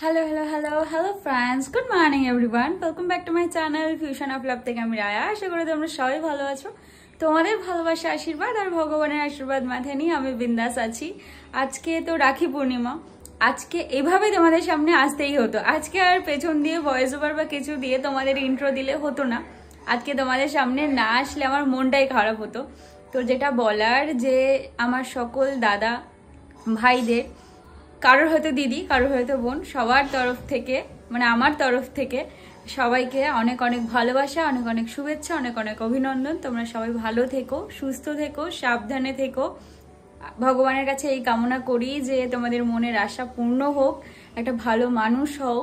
Hello friends, good morning everyone. Welcome back to my channel Fusion of Love থেকে আমি রায়া। আশা করি তোমরা সবাই ভালো আছো। তোমাদের ভালোবাসা আশীর্বাদ আর ভগবানের আশীর্বাদ মাথায় নিয়ে আমি বিন্দাস আছি। আজকে তো রাখি পূর্ণিমা। আজকে এভাবে তোমাদের সামনে আসতেই হতো। আজকে আর পেছন দিয়ে ভয়েস ওভার বা কিছু দিয়ে তোমাদের ইন্ট্রো দিলে হতো না। আজকে তোমাদের সামনে না আসলে আমার মনটাই খারাপ হতো। তো যেটা বলার যে আমার সকল দাদা ভাইদের, কারোর হয়তো দিদি, কারোর হয়তো বোন, সবার তরফ থেকে মানে আমার তরফ থেকে সবাইকে অনেক অনেক ভালোবাসা, অনেক অনেক শুভেচ্ছা, অনেক অনেক অভিনন্দন। তোমরা সবাই ভালো থেকো, সুস্থ থেকো, সাবধানে থেকো। ভগবানের কাছে এই কামনা করি যে তোমাদের মনের আশা পূর্ণ হোক, একটা ভালো মানুষ হও,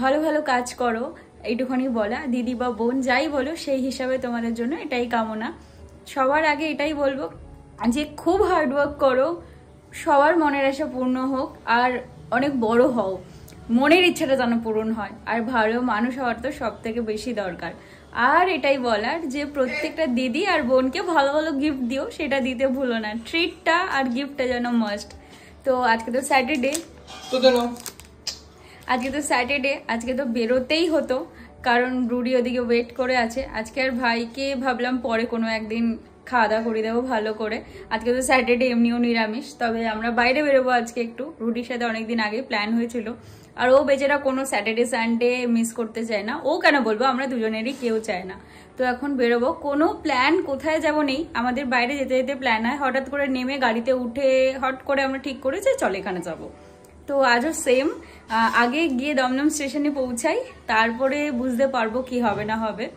ভালো ভালো কাজ করো, এইটুখানি বলা। দিদি বা বোন যাই বলো সেই হিসাবে তোমাদের জন্য এটাই কামনা। সবার আগে এটাই বলবো যে খুব হার্ডওয়ার্ক করো, সবার মনের আশা পূর্ণ হোক, আর অনেক বড় হও, মনের ইচ্ছাটা যেন পূরণ হয়। আর ভালো মানুষ হওয়ার তো সব থেকে বেশি দরকার। আর এটাই বলার যে প্রত্যেকটা দিদি আর বোনকে ভালো ভালো গিফট দিও, সেটা দিতে ভুলো না। ট্রিটটা আর গিফটটা যেন মাস্ট। তো আজকে তো স্যাটারডে, আজকে তো বেরোতেই হতো, কারণ রুডি ওদিকে ওয়েট করে আছে। আজকে আর ভাইকে ভাবলাম পরে কোনো একদিন খাওয়া দাওয়া করে দেবো ভালো করে। আজকে তো স্যাটারডে, এমনিও নিরামিষ। তবে আমরা বাইরে বেরোবো আজকে একটু। রুডির সাথে অনেকদিন আগে প্ল্যান হয়েছিল, আর ও বেচারা কোনো স্যাটারডে সানডে মিস করতে চায় না। ও কেন বলবো, আমরা দুজনেরই কেউ চায় না। তো এখন বেরোবো, কোনো প্ল্যান কোথায় যাব নেই। আমাদের বাইরে যেতে যেতে প্ল্যান হয়, হঠাৎ করে নেমে গাড়িতে উঠে হট করে আমরা ঠিক করেছি চল এখানে যাবো। তো আজও সেম, আগে গিয়ে দমদম স্টেশনে পৌঁছাই, তারপরে বুঝতে পারবো কি হবে না হবে।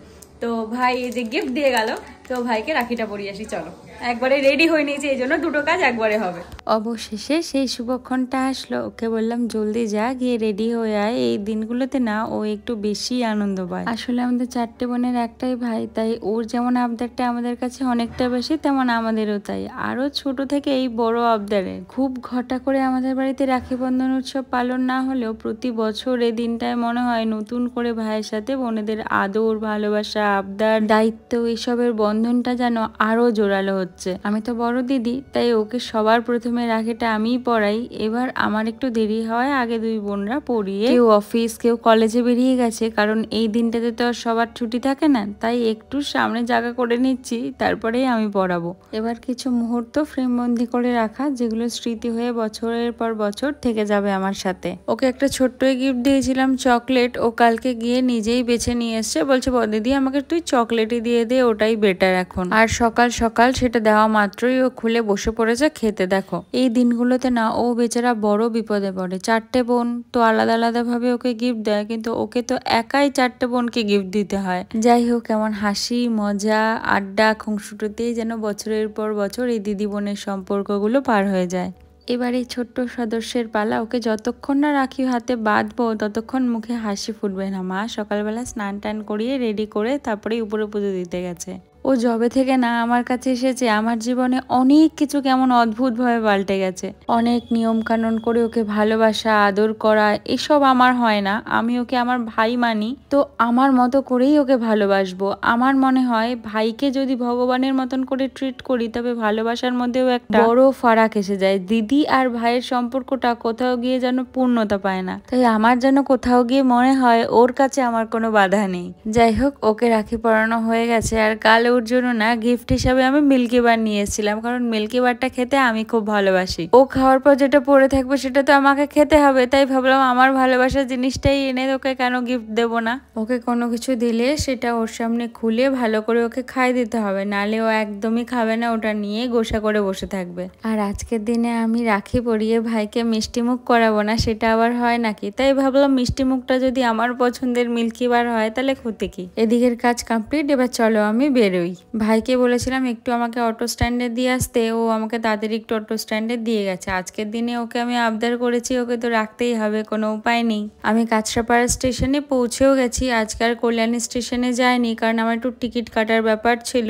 তো ভাই এই যে গিফট দিয়ে গেল, তো ভাইকে রাখিটা পরিয়ে আসি। চলো, একবারে রেডি হয়ে নিয়েছি, এই জন্য দুটো কাজ একবারে হবে। অবশেষে সেই শুভক্ষণটা আসলো। ওকে বললাম জলদি যা, গিয়ে রেডি হয়ে আয়। এই দিনগুলোতে না ও একটু বেশি আনন্দ পায়। আসলে আমাদের চারটে বোনের একটাই ভাই, তাই ওর যেমন আবদারটা আমাদের কাছে অনেকটা বেশি, তেমন আমাদেরও তাই। আরো ছোট থেকে এই বড় আবদারে খুব ঘটা করে আমাদের বাড়িতে রাখি বন্ধন উৎসব পালন না হলেও প্রতি বছর এই দিনটায় মনে হয় নতুন করে ভাইয়ের সাথে বোনেদের আদর, ভালোবাসা, আবদার, দায়িত্ব, এসবের বন্ধনটা যেন আরো জোরালো হচ্ছে। আমি তো বড় দিদি, তাই ওকে সবার প্রথমে রাখিটা আমিই পরাই। এবার আমার একটু দেরি হয়, আগে দুই বোনরা পরিয়ে, কেউ অফিস, কেউ কলেজে বেরিয়ে গেছে, কারণ এই দিনটাতে তো আর সবার ছুটি থাকে না, তাই একটু সামনে জায়গা করে নিচ্ছি, তারপরেই আমি পরাবো। এবার কিছু মুহূর্ত ফ্রেমবন্দি করে রাখা, যেগুলো স্মৃতি হয়ে বছরের পর বছর থেকে যাবে আমার সাথে। ওকে একটা ছোট্ট গিফট দিয়েছিলাম, চকলেট। ও কালকে গিয়ে নিজেই বেছে নিয়ে এসছে, বলছে দিদি আমাকে তুই চকলেটই দিয়ে দে, ওটাই বেটার এখন। আর সকাল সকাল সেটা দেওয়া মাত্রই ও খুলে বসে পড়েছে খেতে। দেখো এই দিনগুলোতে না ও বেচারা বড় বিপদে পড়ে। চারটে বোন তো আলাদা আলাদা ভাবে ওকে গিফট দেয়, কিন্তু ওকে তো একাই চারটে বোনকে গিফট দিতে হয়। যাই হোক, কেমন হাসি, মজা, আড্ডা, খুনসুটিতেই যেন বছরের পর বছর এই দিদি বোনের সম্পর্কগুলো পার হয়ে যায়। এবার এই ছোট্ট সদস্যের পালা। ওকে যতক্ষণ না রাখি হাতে বাঁধবো ততক্ষণ মুখে হাসি ফুটবে না। মা সকালবেলা স্নান টান করিয়ে রেডি করে তারপরে উপরে পুজো দিতে গেছে। ও যবে থেকে না আমার কাছে এসেছে, আমার জীবনে অনেক কিছু কেমন অদ্ভুতভাবে পাল্টে গেছে। অনেক নিয়ম কানুন করে ওকে ভালোবাসা, আদর করা, এসব আমার হয় না। আমি ওকে আমার ভাই মানি, তো আমার মতো করেই ওকে ভালোবাসবো। আমার মনে হয় ভাইকে যদি ভগবানের মতন করে ট্রিট করি, তবে ভালোবাসার মধ্যেও একটা বড় ফারাক এসে যায়। দিদি আর ভাইয়ের সম্পর্কটা কোথাও গিয়ে যেন পূর্ণতা পায় না, তাই আমার যেন কোথাও গিয়ে মনে হয় ওর কাছে আমার কোনো বাধা নেই। যাই হোক, ওকে রাখি পরানো হয়ে গেছে। আর কাল ওর জন্য না গিফট হিসাবে আমি মিল্কি বার নিয়ে এসেছিলাম, কারণ মিল্কি বারটা খেতে আমি খুব ভালোবাসি। ও খাওয়ার পর যেটা পড়ে থাকবে সেটা তো আমাকে খেতে হবে, তাই ভাবলাম আমার ভালোবাসার জিনিসটাই এনে ওকে কেন গিফট দেবো না। ওকে কোনো কিছু দিলে সেটা ওর সামনে খুলে ভালো করে ওকে খাই দিতে হবে, নালে ও একদমই খাবে না, ওটা নিয়ে গোসা করে বসে থাকবে। আর আজকের দিনে আমি রাখি পরিয়ে ভাইকে মিষ্টি মুখ করাবো না, সেটা আবার হয় নাকি? তাই ভাবলাম মিষ্টি মুখটা যদি আমার পছন্দের মিল্কি বার হয় তাহলে ক্ষতি কি। এদিকের কাজ কমপ্লিট, এবার চলো আমি বেরোই। ভাইকে বলেছিলাম একটু আমাকে অটো স্ট্যান্ডে দিয়ে আসতে, ও আমাকে তাড়াতাড়ি একটু অটো স্ট্যান্ডে দিয়ে গেছে। আজকের দিনে ওকে আমি আবদার করেছি, ওকে তো রাখতেই হবে, কোনো উপায় নেই। আমি কাঁচরাপাড়া স্টেশনে পৌঁছেও গেছি। আজকাল কল্যাণী স্টেশনে যাইনি, কারণ আমার একটু টিকিট কাটার ব্যাপার ছিল।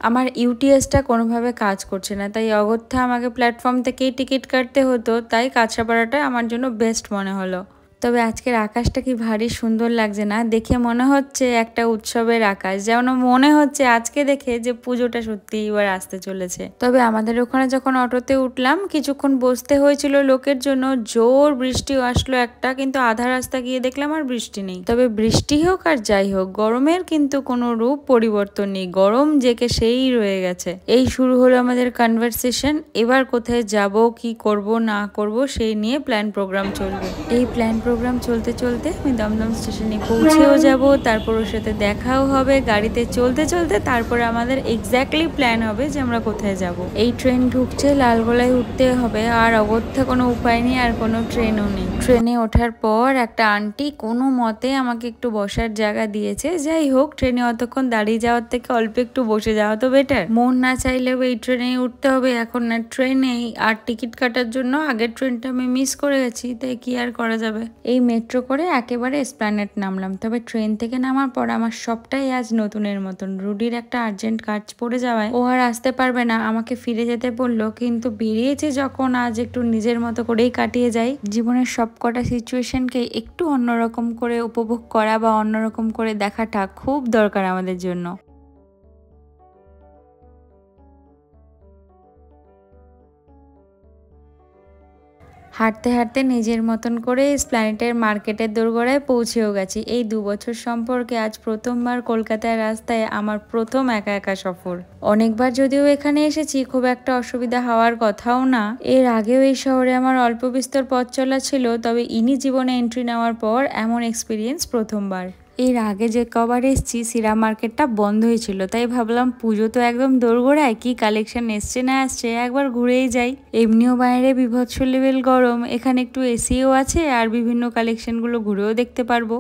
আমার ইউটিএসটা কোনোভাবে কাজ করছে না, তাই অগত্যা আমাকে প্ল্যাটফর্ম থেকেই টিকিট কাটতে হতো। তাই কাঁচরাপাড়াটা আমার জন্য বেস্ট মনে হলো। তবে আজকের আকাশটা কি ভারী সুন্দর লাগছে না, দেখে মনে হচ্ছে একটা উৎসবের আকাশ, যেমন মনে হচ্ছে আজকে দেখে যে পুজোটা সত্যি এবার আসতে চলেছে। তবে আমাদের ওখানে যখন অটোতে উঠলাম কিছুক্ষণ বসতে হয়েছিল লোকের জন্য, জোর বৃষ্টি আসলো একটা, কিন্তু আধা রাস্তা গিয়ে দেখলাম আর বৃষ্টি নেই। তবে বৃষ্টি হোক আর যাই হোক গরমের কিন্তু কোনো রূপ পরিবর্তন নেই, গরম জেকে সেই রয়ে গেছে। এই শুরু হলো আমাদের কনভারসেশন, এবার কোথায় যাব, কি করব না করব সেই নিয়ে প্ল্যান প্রোগ্রাম চলবে। এই প্ল্যান প্রোগ্রাম চলতে চলতে আমি দমদম স্টেশনে পৌঁছেও যাব, তারপর ওর সাথে দেখাও হবে গাড়িতে চলতে চলতে, তারপরে আমাদের এক্স্যাক্টলি প্ল্যান হবে যে আমরা কোথায় যাব। এই ট্রেন ঢুকছে, লালগোলায় উঠতে হবে, আর অগত্যা কোনো উপায় নেই, আর কোনো ট্রেনও নেই। ট্রেনে ওঠার পর একটা আন্টি কোনো মতে আমাকে একটু বসার জায়গা দিয়েছে। যাই হোক, ট্রেনে অতক্ষণ দাঁড়িয়ে যাওয়ার থেকে অল্প একটু বসে যাওয়া তো বেটার। মন না চাইলেও এই ট্রেনে উঠতে হবে, এখন না ট্রেনেই। আর টিকিট কাটার জন্য আগের ট্রেনটা আমি মিস করে গেছি, তাই কি আর করা যাবে। এই মেট্রো করে একেবারে এসপ্ল্যানেড নামলাম। তবে ট্রেন থেকে নামার পর আমার সবটাই আজ নতুনের মতন। রুডির একটা আর্জেন্ট কাজ পড়ে যাওয়ায় ও আর আসতে পারবে না, আমাকে ফিরে যেতে বললো। কিন্তু বেরিয়েছে যখন, আজ একটু নিজের মতো করেই কাটিয়ে যাই। জীবনের সবকটা সিচুয়েশনকে একটু অন্যরকম করে উপভোগ করা বা অন্যরকম করে দেখাটা খুব দরকার আমাদের জন্য। হাঁটতে হাঁটতে নিজের মতন করে এসপ্ল্যানেডের মার্কেটের দোরগোড়ায় পৌঁছেও গেছি। এই 2 বছর সম্পর্কে আজ প্রথমবার কলকাতার রাস্তায় আমার প্রথম একা একা সফর। অনেকবার যদিও এখানে এসেছি, খুব একটা অসুবিধা হওয়ার কথাও না। এর আগেও এই শহরে আমার অল্প বিস্তর পথ চলা ছিল, তবে ইনি জীবনে এন্ট্রি নেওয়ার পর এমন এক্সপিরিয়েন্স প্রথমবার। এর আগে যে কবার এসছি সিরা মার্কেটটা বন্ধই ছিল, তাই ভাবলাম পুজো তো একদম দোরগোড়ায়, কি কালেকশন এসছে না আসছে একবার ঘুরেই যাই। এমনিও বাইরে বিভৎস লেভেল গরম, এখানে একটু এসিও আছে, আর বিভিন্ন কালেকশনগুলো ঘুরেও দেখতে পারবো।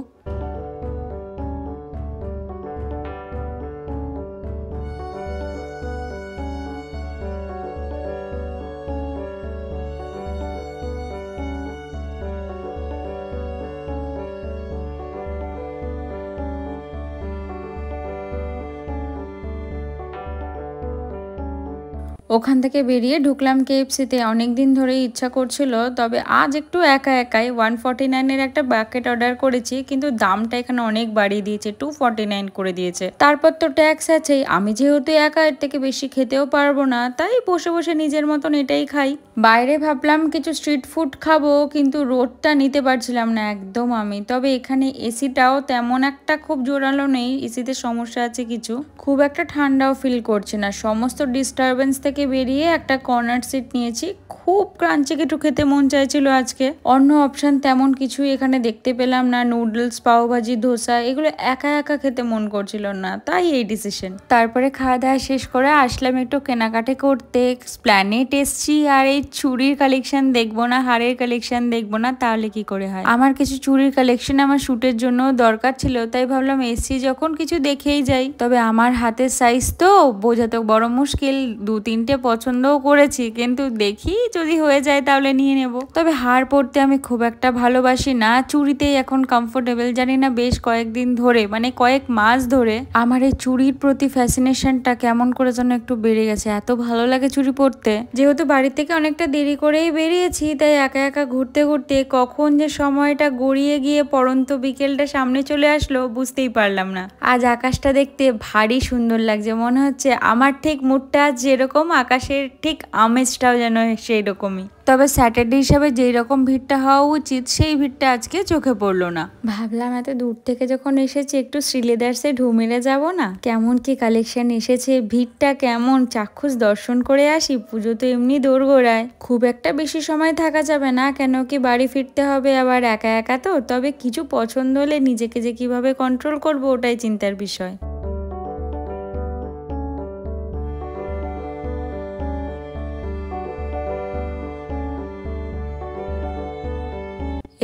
ওখান থেকে বেরিয়ে ঢুকলাম কেএফসিতে। অনেকদিন ধরেই ইচ্ছা করছিল, তবে আজ একটু একা একাই 149-এর একটা বাকেট অর্ডার করেছি, কিন্তু দামটা এখানে অনেক বাড়িয়ে দিয়েছে, 249 করে দিয়েছে। তারপর তো ট্যাক্স আছেই, আমি যেহেতু একা এর থেকে বেশি খেতেও পারবো না, তাই বসে বসে নিজের মতন এটাই খাই। বাইরে ভাবলাম কিছু স্ট্রিট ফুড খাবো, কিন্তু রোদটা নিতে পারছিলাম না একদম আমি। তবে এখানে এসিটাও তেমন একটা খুব জোরালো নেই, এসিতে সমস্যা আছে কিছু, খুব একটা ঠান্ডাও ফিল করছে না। সমস্ত ডিস্টারবেন্স থেকে বেরিয়ে একটা কর্নার সিট নিয়েছি। খুব ক্রাঞ্চি কিছু খেতে মন চাইছিল আজকে, অন্য অপশন তেমন কিছুই এখানে দেখতে পেলাম না। নুডলস, পাওভাজি, ধোসা এগুলো একা একা খেতে মন করছিল না, তাই এই ডিসিশন। তারপরে খাওয়া দাওয়া শেষ করে আসলাম একটু কেনাকাটা করতে। এসপ্ল্যানেড এসছি, আর এই চুড়ির কালেকশন দেখবো না, হারের কালেকশন দেখবো না, তাহলে কি করে হয়। আমার কিছু চুড়ির কালেকশন আমার শুটের জন্য দরকার ছিল, তাই ভাবলাম এসছি যখন কিছু দেখেই যাই। তবে আমার হাতের সাইজ তো বোঝাতে বড় মুশকিল, 2-3টে পছন্দও করেছি, কিন্তু দেখি যদি হয়ে যায় তাহলে নিয়ে নেব। তবে হার পরতে আমি খুব একটা ভালোবাসি না, চুড়িতেই এখন কমফোর্টেবল। জানি না বেশ কয়েকদিন ধরে, মানে কয়েক মাস ধরে আমার এই চুড়ির প্রতি ফ্যাসিনেশনটা কেমন করে যেন একটু বেড়ে গেছে। এত ভালো লাগে চুড়ি পরতে। যেহেতু বাড়ি থেকে অনেকটা দেরি করেই বেরিয়েছি, তাই একা একা ঘুরতে ঘুরতে কখন যে সময়টা গড়িয়ে গিয়ে পড়ন্ত বিকেলটা সামনে চলে আসলো বুঝতেই পারলাম না। আজ আকাশটা দেখতে ভারী সুন্দর লাগছে, মনে হচ্ছে আমার ঠিক মুডটা যেরকম, আকাশের ঠিক আমেজটাও যেন সেই রকমই। তবে স্যাটারডে হিসাবে যেই রকম ভিড়টা হওয়া উচিত, সেই ভিড়টা আজকে চোখে পড়লো না। ভাবলাম এত দূর থেকে যখন এসেছি একটু শ্রীলেদার্সে ঢু মেরে যাবো না, কেমন কি কালেকশন এসেছে, ভিড়টা কেমন, চাক্ষুষ দর্শন করে আসি। পুজো তো এমনি দোরগোড়ায়, খুব একটা বেশি সময় থাকা যাবে না, কেন কি বাড়ি ফিরতে হবে, আবার একা একা তো। তবে কিছু পছন্দ হলে নিজেকে যে কিভাবে কন্ট্রোল করবো ওটাই চিন্তার বিষয়।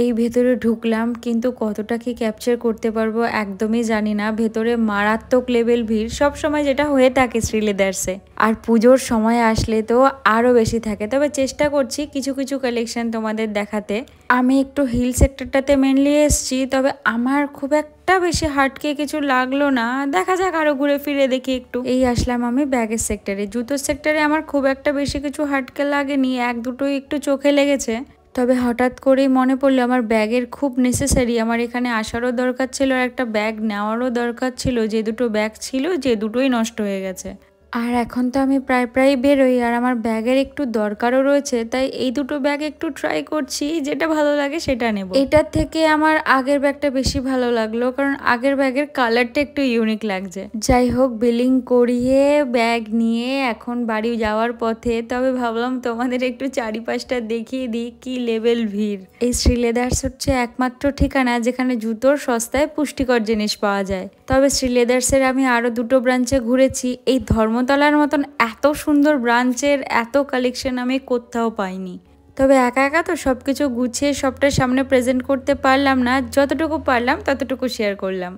এই ভেতরে ঢুকলাম, কিন্তু কতটা কি ক্যাপচার করতে পারবো একদমই জানি না। ভেতরে মারাত্মক লেভেল ভিড়, সব সময় যেটা হয়ে থাকে শ্রীলেদার্সে, আর পুজোর সময় আসলে তো আরো বেশি থাকে। তবে চেষ্টা করছি কিছু কিছু কালেকশন তোমাদের দেখাতে। আমি একটু হিল সেক্টরটাতে মেনলি এসছি, তবে আমার খুব একটা বেশি হাটকে কিছু লাগলো না। দেখা যাক, আরো ঘুরে ফিরে দেখি একটু। এই আসলাম আমি ব্যাগের সেক্টরে। জুতোর সেক্টরে আমার খুব একটা বেশি কিছু হাটকে লাগেনি, 1-2টোই একটু চোখে লেগেছে। তবে হঠাৎ করেই মনে পড়লো আমার ব্যাগের খুব নেসেসারি, আমার এখানে আসারও দরকার ছিল আর একটা ব্যাগ নেওয়ারও দরকার ছিল। যে দুটো ব্যাগ ছিল যে দুটোই নষ্ট হয়ে গেছে। আর এখন তো আমি প্রায় বেরোই আর আমার ব্যাগের একটু দরকারও রয়েছে, তাই এই দুটো ব্যাগ একটু ট্রাই করছি, যেটা ভালো লাগে সেটা নেব। এটার থেকে আমার আগের ব্যাগটা বেশি ভালো লাগলো, কারণ আগের ব্যাগের কালারটা একটু ইউনিক লাগছে। যাই হোক, বিলিং করিয়ে ব্যাগ নিয়ে এখন বাড়ি যাওয়ার পথে, তবে ভাবলাম তোমাদের একটু চারিপাশটা দেখিয়ে দিই কি লেভেল ভিড়। এই শ্রীলেদার্স হচ্ছে একমাত্র ঠিকানা যেখানে জুতোর সস্তায় পুষ্টিকর জিনিস পাওয়া যায়। তবে শ্রীলেদার্সের আমি আরো দুটো ব্রাঞ্চে ঘুরেছি, এই ধর্মতলার মতন এত সুন্দর ব্রাঞ্চের এত কালেকশন আমি কোথাও পাইনি। তবে একা একা তো সবকিছু গুছিয়ে সবটা সামনে প্রেজেন্ট করতে পারলাম না, যতটুকু পারলাম ততটুকু শেয়ার করলাম।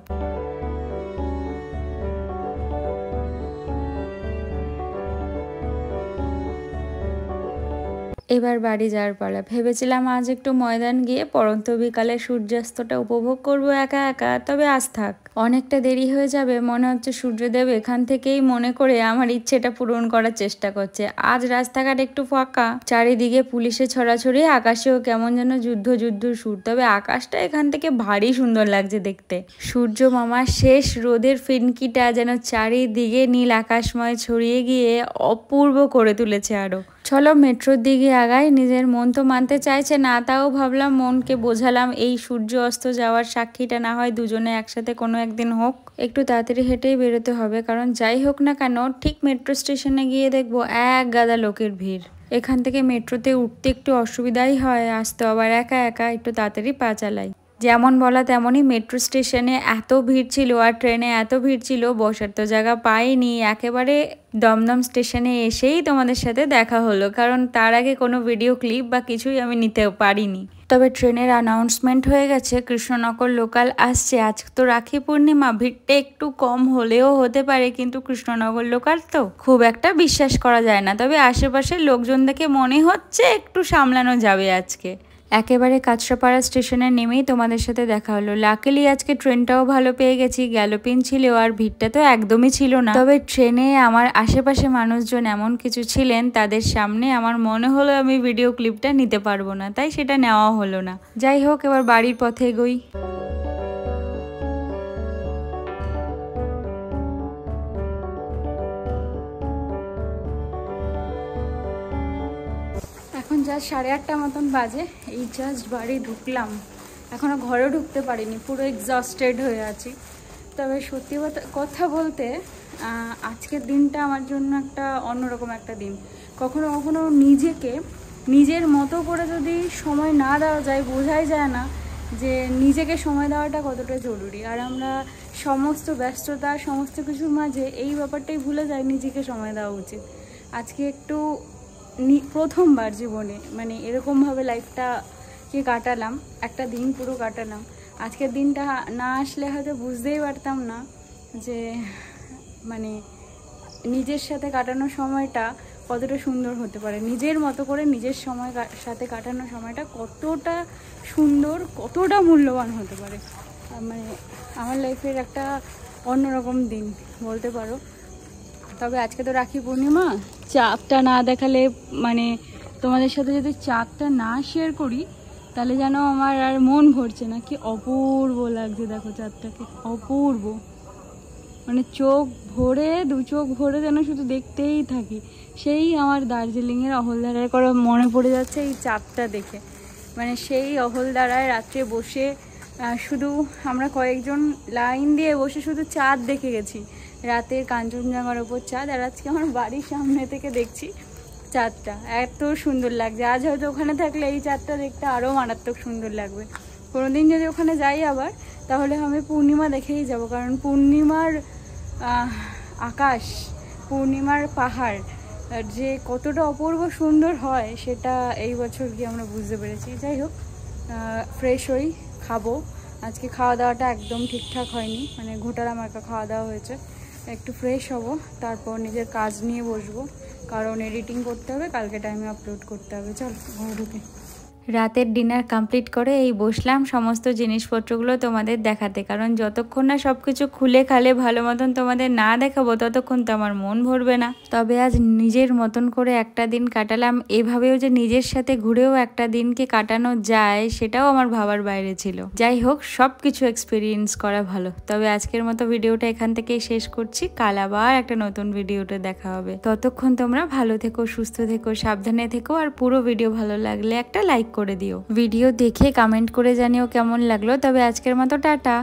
এবার বাড়ি যাওয়ার পালা। ভেবেছিলাম আজ একটু ময়দান গিয়ে পড়ন্ত বিকালে সূর্যাস্তটা উপভোগ করব একা একা, তবে আজ থাক, অনেকটা দেরি হয়ে যাবে। মনে হচ্ছে সূর্যদেব এখান থেকেই মনে করে আমার ইচ্ছেটা পূরণ করার চেষ্টা করছে। আজ রাস্তাঘাট একটু ফাঁকা, চারিদিকে পুলিশে ছড়াছড়ি, আকাশেও কেমন যেন যুদ্ধ সুর। তবে আকাশটা এখান থেকে ভারী সুন্দর লাগছে দেখতে। সূর্য মামার শেষ রোদের ফিনকিটা যেন চারিদিকে নীল আকাশময় ছড়িয়ে গিয়ে অপূর্ব করে তুলেছে আরো। চলো মেট্রোর দিকে আগাই। নিজের মন তো মানতে চাইছে না, তাও ভাবলাম মনকে বোঝালাম এই সূর্য অস্ত যাওয়ার সাক্ষীটা না হয় দুজনে একসাথে কোনো একদিন হোক। একটু তাড়াতাড়ি হেঁটেই বেরোতে হবে, কারণ যাই হোক না কেন ঠিক মেট্রো স্টেশনে গিয়ে দেখবো এক গাদা লোকের ভিড়। এখান থেকে মেট্রোতে উঠতে একটু অসুবিধাই হয়, আসতে আবার একা একা, একটু তাড়াতাড়ি পা চালাই। যেমন বলা তেমনই মেট্রো স্টেশনে এত ভিড় ছিল আর ট্রেনে এত ভিড় ছিল, বসার তো জায়গা পাইনি। একেবারে দমদম স্টেশনে এসেই তোমাদের সাথে দেখা হলো, কারণ তার আগে কোনো ভিডিও ক্লিপ বা কিছুই আমি নিতে পারিনি। তবে ট্রেনের অ্যানাউন্সমেন্ট হয়ে গেছে, কৃষ্ণনগর লোকাল আসছে। আজ তো রাখি পূর্ণিমা, ভিড়টা একটু কম হলেও হতে পারে, কিন্তু কৃষ্ণনগর লোকাল তো খুব একটা বিশ্বাস করা যায় না। তবে আশেপাশের লোকজন দেখে মনে হচ্ছে একটু সামলানো যাবে আজকে। একেবারে কাঁচরাপাড়া স্টেশনে নেমেই তোমাদের সাথে দেখা হলো। লাকিলি আজকে ট্রেনটাও ভালো পেয়ে গেছি, গ্যালোপিন ছিল আর ভিড়টা তো একদমই ছিল না। তবে ট্রেনে আমার আশেপাশে মানুষজন এমন কিছু ছিলেন, তাদের সামনে আমার মনে হলো আমি ভিডিও ক্লিপটা নিতে পারবো না, তাই সেটা নেওয়া হলো না। যাই হোক, এবার বাড়ির পথে এগোই। এখন জাস্ট 8:30 মতন বাজে, এই জাস্ট বাড়ি ঢুকলাম, এখনও ঘরেও ঢুকতে পারিনি, পুরো এক্সস্টেড হয়ে আছি। তবে সত্যি কথা বলতে আজকের দিনটা আমার জন্য একটা অন্যরকম একটা দিন। কখনো কখনো নিজেকে নিজের মতো করে যদি সময় না দেওয়া যায়, বোঝাই যায় না যে নিজেকে সময় দেওয়াটা কতটা জরুরি। আর আমরা সমস্ত ব্যস্ততা সমস্ত কিছুর মাঝে এই ব্যাপারটাই ভুলে যাই, নিজেকে সময় দেওয়া উচিত। আজকে একটু প্রথমবার জীবনে মানে এরকমভাবে লাইফটাকে কাটালাম, একটা দিন পুরো কাটালাম। আজকের দিনটা না আসলে হয়তো বুঝতেই পারতাম না যে মানে নিজের সাথে কাটানো সময়টা কতটা সুন্দর হতে পারে, নিজের মতো করে নিজের সাথে কাটানো সময়টা কতটা সুন্দর, কতটা মূল্যবান হতে পারে। মানে আমার লাইফের একটা অন্যরকম দিন বলতে পারো। তবে আজকে তো রাখি পূর্ণিমা, চাঁদটা না দেখালে মানে তোমাদের সাথে যদি চাঁদটা না শেয়ার করি তাহলে যেন আমার আর মন ভরছে না। কি অপূর্ব লাগছে দেখো চাঁদটাকে, অপূর্ব, মানে চোখ ভরে দু চোখ ভরে যেন শুধু দেখতেই থাকি। সেই আমার দার্জিলিংয়ের অহলদারায় করে মনে পড়ে যাচ্ছে এই চাঁদটা দেখে। মানে সেই অহলদারায় রাত্রে বসে শুধু আমরা কয়েকজন লাইন দিয়ে বসে শুধু চাঁদ দেখে গেছি, রাতের কাঞ্চনজঙ্ঘার ওপর চাঁদ। আর আজকে আমার বাড়ির সামনে থেকে দেখছি চাঁদটা, এত সুন্দর লাগছে। আজ হয়তো ওখানে থাকলে এই চাঁদটা দেখতে আরও মারাত্মক সুন্দর লাগবে। কোনোদিন যদি ওখানে যাই আবার, তাহলে আমি পূর্ণিমা দেখেই যাব, কারণ পূর্ণিমার আকাশ, পূর্ণিমার পাহাড় যে কতটা অপূর্ব সুন্দর হয় সেটা এই বছর গিয়ে আমরা বুঝতে পেরেছি। যাই হোক, ফ্রেশ হই, খাবো। আজকে খাওয়া দাওয়াটা একদম ঠিকঠাক হয়নি, মানে ঘোটালা মার্কা খাওয়া দাওয়া হয়েছে। একটু ফ্রেশ হব, তারপর নিজের কাজ নিয়ে বসবো, কারণ এডিটিং করতে হবে, কালকে টাইমে আপলোড করতে হবে। চল ঘরে ঢুকে। রাতের ডিনার কমপ্লিট করে এই বসলাম সমস্ত জিনিসপত্রগুলো তোমাদের দেখাতে, কারণ যতক্ষণ না সবকিছু খুলে খালে ভালো মতন তোমাদের না দেখাবো ততক্ষণ তো আমার মন ভরবে না। তবে আজ নিজের মতন করে একটা দিন কাটালাম, এভাবেও যে নিজের সাথে ঘুরেও একটা দিনকে কাটানো যায় সেটাও আমার ভাবার বাইরে ছিল। যাই হোক, সবকিছু এক্সপিরিয়েন্স করা ভালো। তবে আজকের মতো ভিডিওটা এখান থেকেই শেষ করছি, কাল আবার একটা নতুন ভিডিওতে দেখা হবে। ততক্ষণ তোমরা ভালো থেকো, সুস্থ থেকো, সাবধানে থেকো, আর পুরো ভিডিও ভালো লাগলে একটা লাইক করে দিও। ভিডিও দেখে কমেন্ট করে জানিও কেমন লাগলো। তবে আজকের মতো টাটা।